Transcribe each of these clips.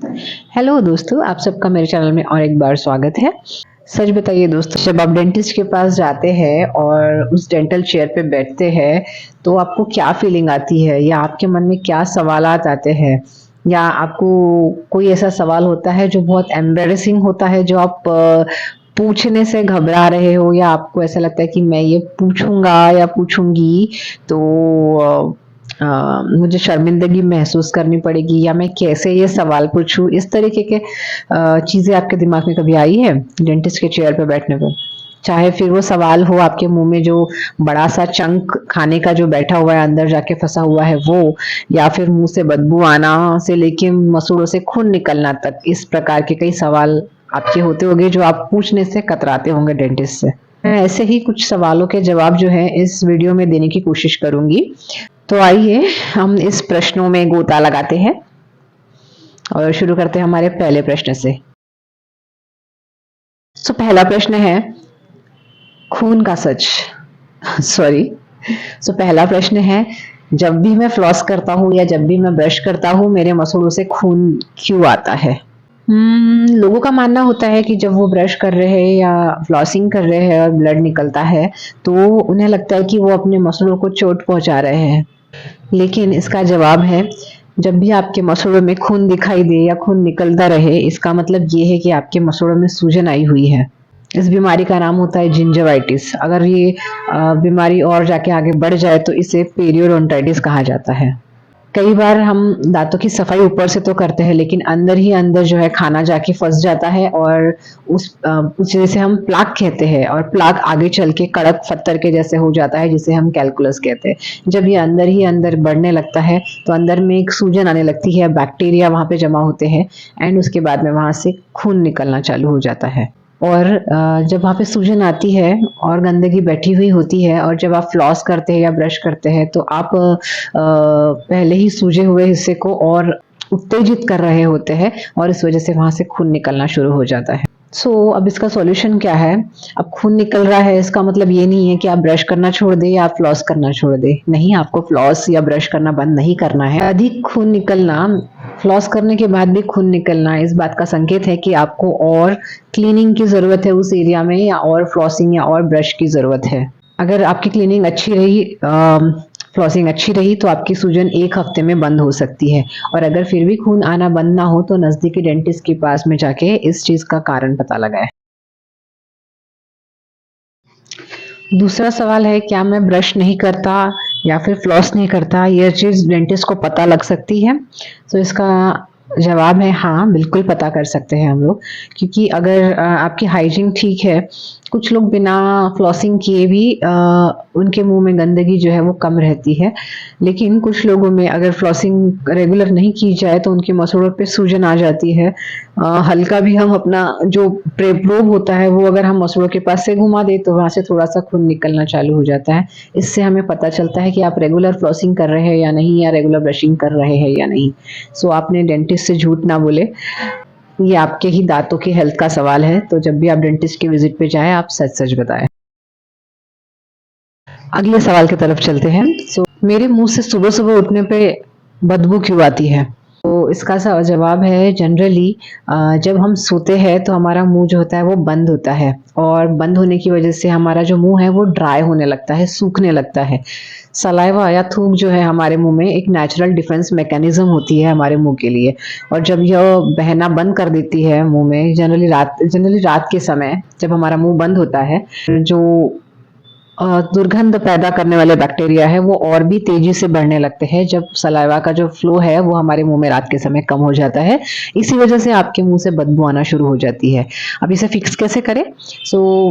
Hello दोस्तों, आप सबका मेरे चैनल में और एक बार स्वागत है। सच बताइए दोस्तों, जब आप डेंटिस्ट के पास जाते हैं और उस डेंटल चेयर पे बैठते हैं, तो आपको क्या फीलिंग आती है या आपके मन में क्या सवालात आते हैं? या आपको कोई ऐसा सवाल होता है जो बहुत एम्बैरेसिंग होता है, जो आप पूछने से घबरा रहे हो, या आपको ऐसा लगता है कि मैं ये पूछूँगा या पूछूँगी तो मुझे शर्मिंदगी महसूस करनी पड़ेगी, या मैं कैसे ये सवाल पूछूं? इस तरीके के चीजें आपके दिमाग में कभी आई है डेंटिस्ट के चेयर पे बैठने पर? चाहे फिर वो सवाल हो आपके मुंह में जो बड़ा सा चंक खाने का जो बैठा हुआ है, अंदर जाके फंसा हुआ है वो, या फिर मुंह से बदबू आना से लेके मसूड़ों से खून निकलना तक, इस प्रकार के कई सवाल आपके होते होंगे जो आप पूछने से कतराते होंगे डेंटिस्ट से। मैं ऐसे ही कुछ सवालों के जवाब जो है इस वीडियो में देने की कोशिश करूंगी। तो आइए हम इस प्रश्नों में गोता लगाते हैं और शुरू करते हैं हमारे पहले प्रश्न से। तो पहला प्रश्न है, खून का सच। सॉरी। पहला प्रश्न है, जब भी मैं फ्लॉस करता हूँ या जब भी मैं ब्रश करता हूँ, मेरे मसूड़ों से खून क्यों आता है? लोगों का मानना होता है कि जब वो ब्रश कर रहे हैं या फ्लॉसिंग कर रहे हैं और ब्लड निकलता है, तो उन्हें लगता है कि वो अपने मसूड़ों को चोट पहुंचा रहे हैं। लेकिन इसका जवाब है, जब भी आपके मसूड़ों में खून दिखाई दे या खून निकलता रहे, इसका मतलब ये है कि आपके मसूड़ों में सूजन आई हुई है। इस बीमारी का नाम होता है जिंजवाइटिस। अगर ये बीमारी और जाके आगे बढ़ जाए तो इसे पेरियोडोंटाइटिस कहा जाता है। कई बार हम दांतों की सफाई ऊपर से तो करते हैं, लेकिन अंदर ही अंदर जो है खाना जाके फंस जाता है और उस जैसे हम प्लाक कहते हैं, और प्लाक आगे चल के कड़क पत्थर के जैसे हो जाता है, जिसे हम कैलकुलस कहते हैं। जब ये अंदर ही अंदर बढ़ने लगता है तो अंदर में एक सूजन आने लगती है, बैक्टीरिया वहां पे जमा होते हैं एंड उसके बाद में वहां से खून निकलना चालू हो जाता है। और जब वहाँ पे सूजन आती है और गंदगी बैठी हुई होती है, और जब आप फ्लॉस करते हैं या ब्रश करते हैं, तो आप पहले ही सूजे हुए हिस्से को और उत्तेजित कर रहे होते हैं और इस वजह से वहां से खून निकलना शुरू हो जाता है। अब इसका सॉल्यूशन क्या है? अब खून निकल रहा है, इसका मतलब ये नहीं है कि आप ब्रश करना छोड़ दें या आप फ्लॉस करना छोड़ दें। नहीं, आपको फ्लॉस या ब्रश करना बंद नहीं करना है। अधिक खून निकलना, फ्लॉस करने के बाद भी खून निकलना, इस बात का संकेत है कि आपको और क्लीनिंग की जरूरत है उस एरिया में, या और फ्लॉसिंग या और ब्रश की जरूरत है। अगर आपकी क्लीनिंग अच्छी रही, फ्लॉसिंग अच्छी रही, तो आपकी सूजन 1 हफ्ते में बंद हो सकती है। और अगर फिर भी खून आना बंद ना हो तो नजदीकी डेंटिस्ट के पास में जाके इस चीज का कारण पता लगाए। दूसरा सवाल है, क्या मैं ब्रश नहीं करता या फिर फ्लॉस नहीं करता, यह चीज डेंटिस्ट को पता लग सकती है? तो इसका जवाब है हाँ, बिल्कुल पता कर सकते हैं हम लोग। क्योंकि अगर आपकी हाइजीन ठीक है, कुछ लोग बिना फ्लॉसिंग किए भी उनके मुंह में गंदगी जो है वो कम रहती है। लेकिन कुछ लोगों में अगर फ्लॉसिंग रेगुलर नहीं की जाए तो उनके मसूड़ों पे सूजन आ जाती है। हल्का भी हम अपना जो प्रोब होता है वो अगर हम मसूड़ों के पास से घुमा दे तो वहां से थोड़ा सा खून निकलना चालू हो जाता है। इससे हमें पता चलता है कि आप रेगुलर फ्लॉसिंग कर रहे हैं या नहीं, या रेगुलर ब्रशिंग कर रहे हैं या नहीं। आपने डेंटिस्ट से झूठ ना बोले, ये आपके ही दांतों की हेल्थ का सवाल है। तो जब भी आप डेंटिस्ट की विजिट पे जाएं, आप सच सच बताएं। अगले सवाल की तरफ चलते हैं। मेरे मुंह से सुबह सुबह उठने पे बदबू क्यों आती है? तो इसका जवाब है, जनरली जब हम सोते हैं तो हमारा मुंह जो होता है वो बंद होता है, और बंद होने की वजह से हमारा जो मुंह है वो ड्राई होने लगता है, सूखने लगता है। सलाइवा या थूक जो है हमारे मुंह में एक नेचुरल डिफेंस मैकेनिज्म होती है हमारे मुंह के लिए, और जब यह बहना बंद कर देती है मुंह में, जनरली रात के समय जब हमारा मुंह बंद होता है, जो दुर्गंध पैदा करने वाले बैक्टीरिया है वो और भी तेजी से बढ़ने लगते हैं। जब सलाइवा का जो फ्लो है वो हमारे मुंह में रात के समय कम हो जाता है, इसी वजह से आपके मुंह से बदबू आना शुरू हो जाती है। अब इसे फिक्स कैसे करें?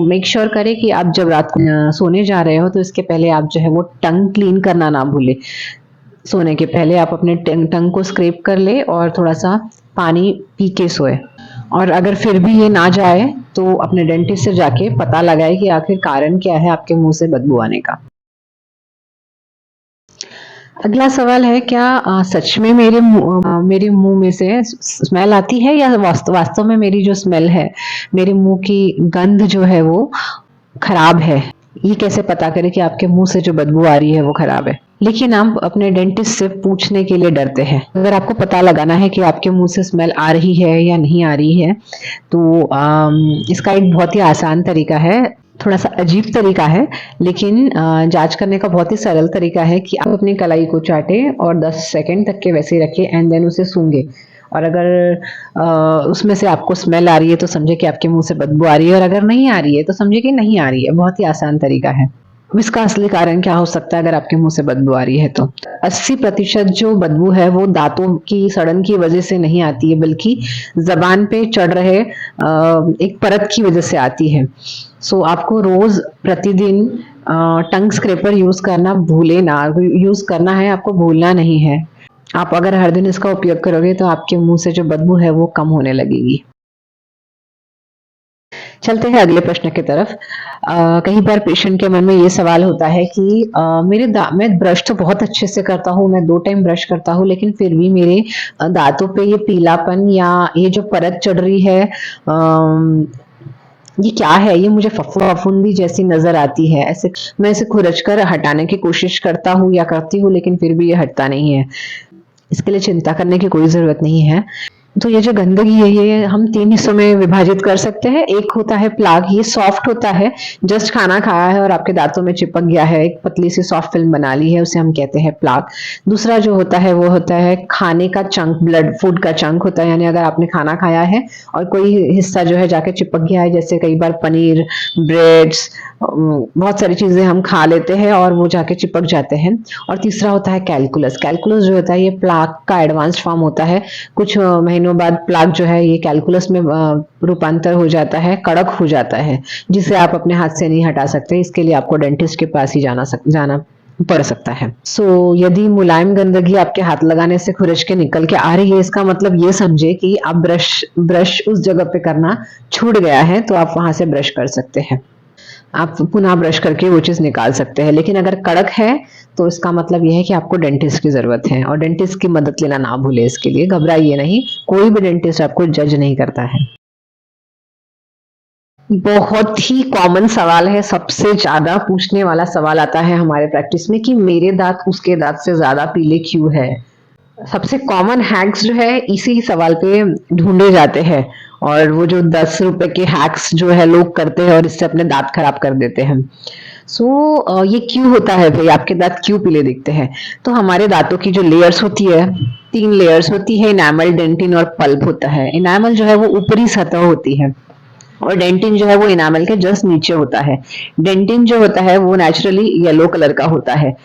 मेक श्योर करें कि आप जब रात को सोने जा रहे हो तो इसके पहले आप जो है वो टंग क्लीन करना ना भूले। सोने के पहले आप अपने टंग को स्क्रैप कर ले और थोड़ा सा पानी पी के सोए। और अगर फिर भी ये ना जाए तो अपने डेंटिस्ट से जाके पता लगाए कि आखिर कारण क्या है आपके मुंह से बदबू आने का। अगला सवाल है, क्या सच में मेरे मुंह में से स्मेल आती है, या वास्तव में मेरी जो स्मेल है, मेरे मुंह की गंध जो है वो खराब है? ये कैसे पता करें कि आपके मुंह से जो बदबू आ रही है वो खराब है? लेकिन आप अपने डेंटिस्ट से पूछने के लिए डरते हैं। अगर आपको पता लगाना है कि आपके मुंह से स्मेल आ रही है या नहीं आ रही है, तो इसका एक बहुत ही आसान तरीका है, थोड़ा सा अजीब तरीका है, लेकिन जांच करने का बहुत ही सरल तरीका है कि आप अपनी कलाई को चाटे और 10 सेकंड तक के वैसे ही रखें एंड देन उसे सूंघे। और अगर उसमें से आपको स्मेल आ रही है तो समझे कि आपके मुंह से बदबू आ रही है, और अगर नहीं आ रही है तो समझे कि नहीं आ रही है। बहुत ही आसान तरीका है। अब इसका असली कारण क्या हो सकता है अगर आपके मुंह से बदबू आ रही है तो? 80% जो बदबू है वो दांतों की सड़न की वजह से नहीं आती है, बल्कि जबान पे चढ़ रहे एक परत की वजह से आती है। सो आपको रोज प्रतिदिन टंग स्क्रैपर यूज करना भूले ना, यूज करना है, आपको भूलना नहीं है। आप अगर हर दिन इसका उपयोग करोगे तो आपके मुंह से जो बदबू है वो कम होने लगेगी। चलते हैं अगले प्रश्न की तरफ। कई बार पेशेंट के मन में ये सवाल होता है कि मैं ब्रश तो बहुत अच्छे से करता हूँ, मैं 2 टाइम ब्रश करता हूँ, लेकिन फिर भी मेरे दांतों पे ये पीलापन या ये जो परत चढ़ रही है, ये क्या है? ये मुझे फफूंदी जैसी नजर आती है। ऐसे मैं इसे खुरच कर हटाने की कोशिश करता हूँ या करती हूँ, लेकिन फिर भी ये हटता नहीं है। इसके लिए चिंता करने की कोई जरूरत नहीं है। तो ये जो गंदगी है ये हम 3 हिस्सों में विभाजित कर सकते हैं। एक होता है प्लाक, ये सॉफ्ट होता है, जस्ट खाना खाया है और आपके दांतों में चिपक गया है, एक पतली सी सॉफ्ट फिल्म बना ली है, उसे हम कहते हैं प्लाक। दूसरा जो होता है वो होता है खाने का चंक, ब्लड फूड का चंक होता है, यानी अगर आपने खाना खाया है और कोई हिस्सा जो है जाके चिपक गया है, जैसे कई बार पनीर, ब्रेड्स, बहुत सारी चीजें हम खा लेते हैं और वो जाके चिपक जाते हैं। और तीसरा होता है कैलकुलस। कैलकुलस जो होता है ये प्लाक का एडवांस्ड फॉर्म होता है। कुछ महीनों बाद प्लाक जो है ये कैलकुलस में रूपांतर हो जाता है, कड़क हो जाता है, जिसे आप अपने हाथ से नहीं हटा सकते। इसके लिए आपको डेंटिस्ट के पास ही जाना पड़ सकता है। यदि मुलायम गंदगी आपके हाथ लगाने से खुरच के निकल के आ रही है, इसका मतलब ये समझे कि आप ब्रश उस जगह पे करना छूट गया है, तो आप वहां से ब्रश कर सकते हैं। आप पुनः ब्रश करके वो चीज निकाल सकते हैं। लेकिन अगर कड़क है तो इसका मतलब यह है कि आपको डेंटिस्ट की जरूरत है, और डेंटिस्ट की मदद लेना ना भूले। इसके लिए घबराइए नहीं, कोई भी डेंटिस्ट आपको जज नहीं करता है। बहुत ही कॉमन सवाल है, सबसे ज्यादा पूछने वाला सवाल आता है हमारे प्रैक्टिस में कि मेरे दांत उसके दांत से ज्यादा पीले क्यों है। सबसे कॉमन हैक्स जो है इसी सवाल पे ढूंढे जाते हैं, और वो जो 10 रुपए के हैक्स जो है लोग करते हैं और इससे अपने दांत खराब कर देते हैं। ये क्यों होता है भाई, आपके दांत क्यों पीले दिखते हैं? तो हमारे दांतों की जो लेयर्स होती है, 3 लेयर्स होती है, इनामल, डेंटिन और पल्प होता है। इनामल जो है वो ऊपरी सतह होती है, और डेंटिन जो है वो इनामल के जस्ट नीचे होता है। डेंटिन जो होता है वो नेचुरली येलो कलर का होता है,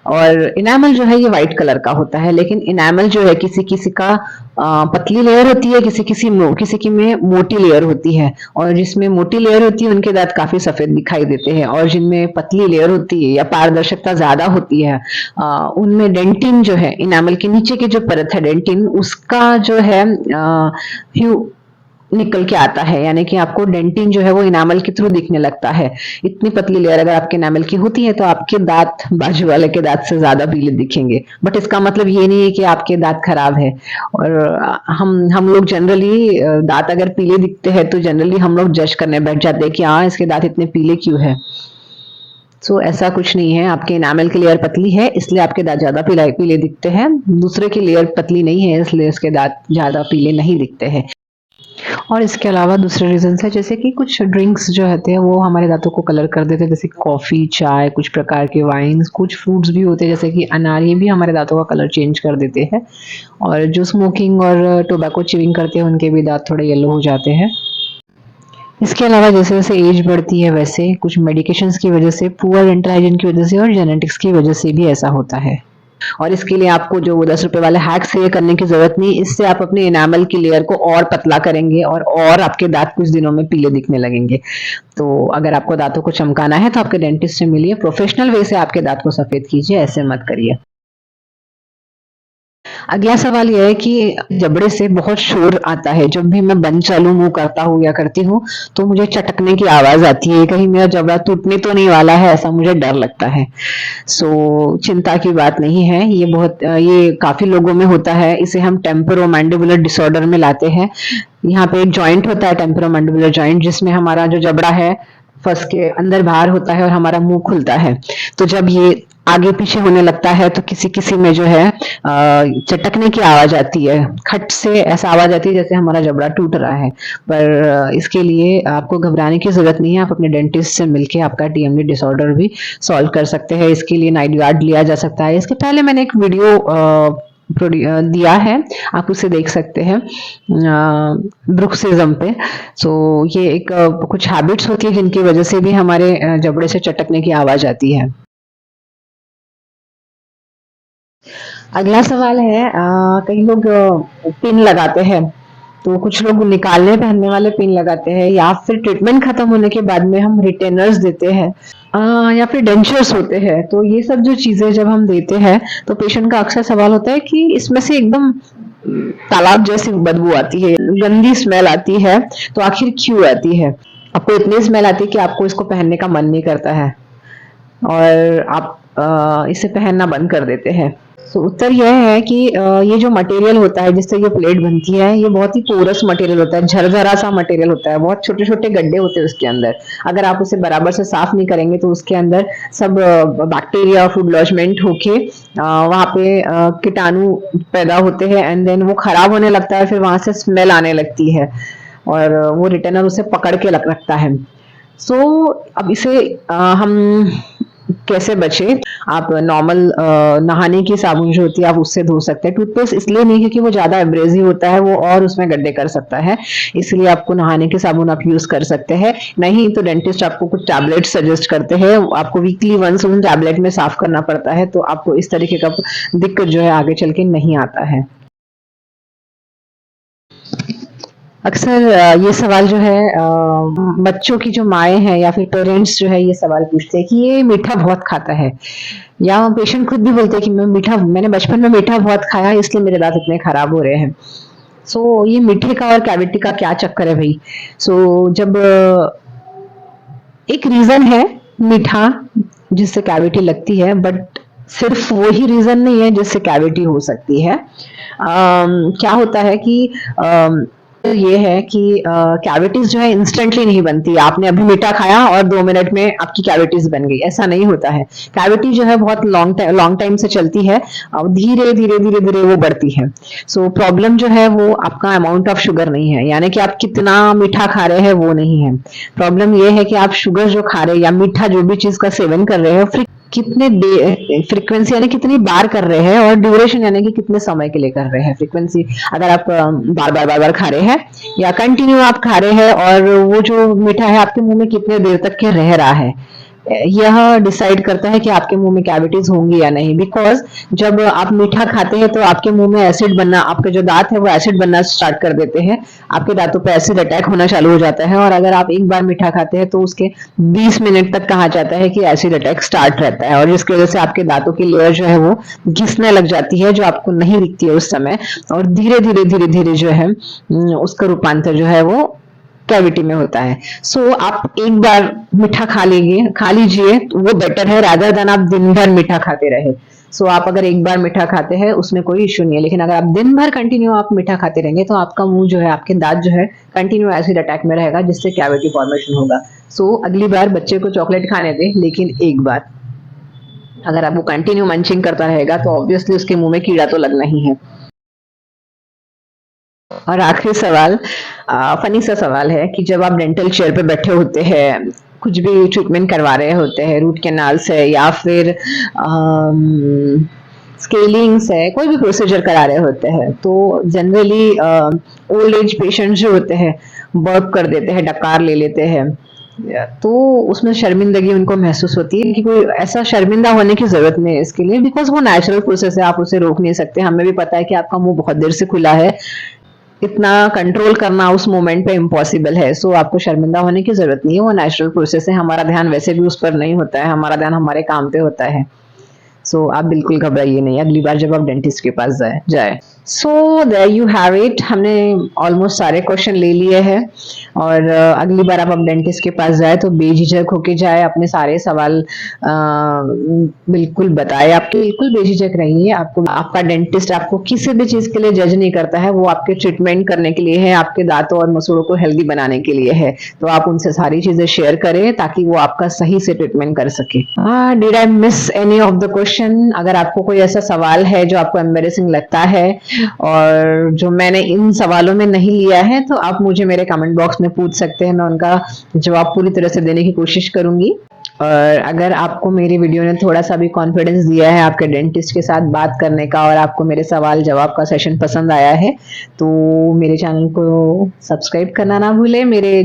और इनामल जो है ये व्हाइट कलर का होता है। लेकिन इनामल जो है किसी किसी का पतली लेयर होती है, किसी की में मोटी लेयर होती है, और जिसमें मोटी लेयर होती है उनके दांत काफी सफेद दिखाई देते हैं, और जिनमें पतली लेयर होती है या पारदर्शिता ज्यादा होती है उनमें डेंटिन जो है, इनामल के नीचे की जो परत है डेंटिन, उसका जो है ह्यू निकल के आता है, यानी कि आपको डेंटिन जो है वो इनामल के थ्रू दिखने लगता है। इतनी पतली लेयर अगर आपके इनामल की होती है तो आपके दांत बाजू वाले के दांत से ज्यादा पीले दिखेंगे। बट इसका मतलब ये नहीं है कि आपके दांत खराब है। और हम लोग जनरली दांत अगर पीले दिखते हैं तो जनरली हम लोग जज करने बैठ जाते हैं कि हाँ इसके दांत इतने पीले क्यों है। ऐसा कुछ नहीं है, आपके इनामल की लेयर पतली है इसलिए आपके दांत ज्यादा पीले दिखते हैं, दूसरे की लेयर पतली नहीं है इसलिए उसके दांत ज्यादा पीले नहीं दिखते हैं। और इसके अलावा दूसरे रीजन है, जैसे कि कुछ ड्रिंक्स जो होते हैं वो हमारे दांतों को कलर कर देते हैं, जैसे कॉफी, चाय, कुछ प्रकार के वाइन्स, कुछ फ्रूट्स भी होते हैं जैसे कि अनार, ये भी हमारे दांतों का कलर चेंज कर देते हैं। और जो स्मोकिंग और टोबैको च्यूइंग करते हैं उनके भी दांत थोड़े येलो हो जाते हैं। इसके अलावा जैसे जैसे एज बढ़ती है वैसे कुछ मेडिकेशंस की वजह से, पुअर डेंटल हाइजीन की वजह से और जेनेटिक्स की वजह से भी ऐसा होता है। और इसके लिए आपको जो 10 रुपए वाले हैक्स है ये करने की जरूरत नहीं, इससे आप अपने इनामल की लेयर को और पतला करेंगे और आपके दांत कुछ दिनों में पीले दिखने लगेंगे। तो अगर आपको दांतों को चमकाना है तो आपके डेंटिस्ट से मिलिए, प्रोफेशनल वे से आपके दांत को सफेद कीजिए, ऐसे मत करिए। अगला सवाल यह है कि जबड़े से बहुत शोर आता है, जब भी मैं बंद चालू मुंह करता हूँ या करती हूँ तो मुझे चटकने की आवाज आती है, कहीं मेरा जबड़ा टूटने तो नहीं वाला है, ऐसा मुझे डर लगता है। चिंता की बात नहीं है, ये काफी लोगों में होता है, इसे हम टेम्पोरोमैंडिबुलर डिसऑर्डर में लाते हैं। यहाँ पे एक जॉइंट होता है टेम्पोरोमैंडिबुलर जॉइंट, जिसमें हमारा जो जबड़ा है फंस के अंदर बाहर होता है और हमारा मुंह खुलता है। तो जब ये आगे पीछे होने लगता है तो किसी किसी में जो है चटकने की आवाज आती है, खट से ऐसा आवाज आती है जैसे हमारा जबड़ा टूट रहा है। पर इसके लिए आपको घबराने की जरूरत नहीं है, आप अपने डेंटिस्ट से मिलके आपका टीएमडी डिसऑर्डर भी सॉल्व कर सकते हैं। इसके लिए नाइट गार्ड लिया जा सकता है। इसके पहले मैंने एक वीडियो दिया है, आप उसे देख सकते हैं ब्रुक्सिज्म पे। सो ये एक कुछ हैबिट्स होती है जिनकी वजह से भी हमारे जबड़े से चटकने की आवाज आती है। अगला सवाल है, कई लोग पिन लगाते हैं, तो कुछ लोग निकालने पहनने वाले पिन लगाते हैं, या फिर ट्रीटमेंट खत्म होने के बाद में हम रिटेनर्स देते हैं, या फिर डेंचर्स होते हैं। तो ये सब जो चीजें जब हम देते हैं तो पेशेंट का अक्सर सवाल होता है कि इसमें से एकदम तालाब जैसी बदबू आती है, गंदी स्मेल आती है, तो आखिर क्यों आती है? आपको इतनी स्मेल आती है कि आपको इसको पहनने का मन नहीं करता है और आप इसे पहनना बंद कर देते हैं। तो उत्तर यह है कि ये जो मटेरियल होता है जिससे ये प्लेट बनती है, ये बहुत ही पोरस मटेरियल होता है, झरझरा सा मटेरियल होता है, बहुत छोटे छोटे गड्ढे होते हैं उसके अंदर। अगर आप उसे बराबर से साफ नहीं करेंगे तो उसके अंदर सब बैक्टीरिया फूड लॉजमेंट होके वहां पे कीटाणु पैदा होते हैं, एंड देन वो खराब होने लगता है, फिर वहां से स्मेल आने लगती है और वो रिटर्नर उसे पकड़ के रखता है। सो अब इसे हम कैसे बचे? आप नॉर्मल नहाने की साबुन जो होती है आप उससे धो सकते हैं। टूथपेस्ट इसलिए नहीं क्योंकि वो ज्यादा एब्रेसिव होता है, वो और उसमें गड्ढे कर सकता है, इसलिए आपको नहाने की साबुन आप यूज कर सकते हैं। नहीं तो डेंटिस्ट आपको कुछ टैबलेट सजेस्ट करते हैं, आपको वीकली वंस उन टैबलेट में साफ करना पड़ता है, तो आपको इस तरीके का दिक्कत जो है आगे चल के नहीं आता है। अक्सर ये सवाल जो है बच्चों की जो माएँ हैं या फिर पेरेंट्स जो है ये सवाल पूछते हैं कि ये मीठा बहुत खाता है, या पेशेंट खुद भी बोलते हैं कि मैंने बचपन में मीठा बहुत खाया इसलिए मेरे दांत इतने खराब हो रहे हैं। सो ये मीठे का और कैविटी का क्या चक्कर है भाई? सो जब एक रीजन है मीठा जिससे कैविटी लगती है, बट सिर्फ वही रीजन नहीं है जिससे कैविटी हो सकती है। क्या होता है कि ये है कि कैविटीज जो है इंस्टेंटली नहीं बनती। आपने अभी मीठा खाया और 2 मिनट में आपकी कैविटीज बन गई, ऐसा नहीं होता है। कैविटी जो है बहुत लॉन्ग टाइम से चलती है, धीरे धीरे धीरे धीरे वो बढ़ती है। सो प्रॉब्लम जो है वो आपका अमाउंट ऑफ शुगर नहीं है, यानी कि आप कितना मीठा खा रहे हैं वो नहीं है। प्रॉब्लम ये है कि आप शुगर जो खा रहे हैं या मीठा जो भी चीज का सेवन कर रहे हो कितने फ्रीक्वेंसी यानी कितनी बार कर रहे हैं, और ड्यूरेशन यानी कि कितने समय के लिए कर रहे हैं। फ्रीक्वेंसी अगर आप बार बार खा रहे हैं या कंटिन्यू आप खा रहे हैं, और वो जो मीठा है आपके मुंह में कितने देर तक के रह रहा है, यह डिसाइड करता है कि आपके मुंह में कैविटीज होंगी या नहीं। बिकॉज जब आप मीठा खाते हैं तो आपके मुंह में एसिड बनना, आपके जो दांत है वो एसिड बनना स्टार्ट कर देते हैं, आपके दांतों पे एसिड अटैक होना चालू हो जाता है। और अगर आप एक बार मीठा खाते हैं तो उसके 20 मिनट तक कहा जाता है कि एसिड अटैक स्टार्ट रहता है, और जिसकी वजह से आपके दांतों की लेयर जो है वो घिसने लग जाती है, जो आपको नहीं दिखती है उस समय, और धीरे धीरे धीरे धीरे जो है उसका रूपांतर जो है वो कैविटी में होता है। सो आप एक बार मीठा खा लीजिए तो वो बेटर है, रादर देन आप दिन भर मीठा खाते रहे। सो आप अगर एक बार मीठा खाते हैं उसमें कोई इश्यू नहीं है, लेकिन अगर आप दिन भर कंटिन्यू आप मीठा खाते रहेंगे तो आपका मुंह जो है, आपके दांत जो है कंटिन्यू एसिड अटैक में रहेगा, जिससे कैविटी फॉर्मेशन होगा। सो अगली बार बच्चे को चॉकलेट खाने दें, लेकिन एक बार। अगर आप वो कंटिन्यू मंचिंग करता रहेगा तो ऑब्वियसली उसके मुंह में कीड़ा तो लगना ही है। और आखिरी सवाल, फनी सा सवाल है कि जब आप डेंटल चेयर पे बैठे होते हैं, कुछ भी ट्रीटमेंट करवा रहे होते हैं, रूट कैनाल से या फिर स्केलिंग से, कोई भी प्रोसीजर करा रहे होते हैं, तो जनरली ओल्ड एज पेशेंट्स जो होते हैं बर्प कर देते हैं, डकार ले लेते हैं, तो उसमें शर्मिंदगी उनको महसूस होती है। कि कोई ऐसा शर्मिंदा होने की जरूरत नहीं है इसके लिए, बिकॉज वो नेचुरल प्रोसेस है, आप उसे रोक नहीं सकते। हमें भी पता है कि आपका मुंह बहुत देर से खुला है, इतना कंट्रोल करना उस मोमेंट पे इम्पॉसिबल है। सो आपको शर्मिंदा होने की जरूरत नहीं है, वो नेचुरल प्रोसेस है। हमारा ध्यान वैसे भी उस पर नहीं होता है, हमारा ध्यान हमारे काम पे होता है। सो आप बिल्कुल घबराइए नहीं अगली बार जब आप डेंटिस्ट के पास जाए। So there you have it, हमने ऑलमोस्ट सारे क्वेश्चन ले लिए हैं। और अगली बार आप डेंटिस्ट के पास जाए तो बेझिझक होके जाए, अपने सारे सवाल बिल्कुल बताए, आपके बिल्कुल बेझिझक रहिए। आपको आपका डेंटिस्ट आपको किसी भी चीज के लिए जज नहीं करता है, वो आपके ट्रीटमेंट करने के लिए है, आपके दांतों और मसूड़ों को हेल्दी बनाने के लिए है। तो आप उनसे सारी चीजें शेयर करें ताकि वो आपका सही से ट्रीटमेंट कर सके। Did I miss any of the question? अगर आपको कोई ऐसा सवाल है जो आपको एम्बेरेसिंग लगता है और जो मैंने इन सवालों में नहीं लिया है, तो आप मुझे मेरे कमेंट बॉक्स में पूछ सकते हैं, मैं उनका जवाब पूरी तरह से देने की कोशिश करूंगी। और अगर आपको मेरी वीडियो ने थोड़ा सा भी कॉन्फिडेंस दिया है आपके डेंटिस्ट के साथ बात करने का, और आपको मेरे सवाल जवाब का सेशन पसंद आया है, तो मेरे चैनल को सब्सक्राइब करना ना भूलें, मेरे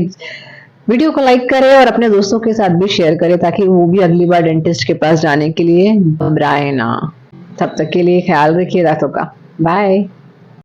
वीडियो को लाइक करें और अपने दोस्तों के साथ भी शेयर करें ताकि वो भी अगली बार डेंटिस्ट के पास जाने के लिए घबराए ना। तब तक के लिए ख्याल रखिए दांतों का। बाय।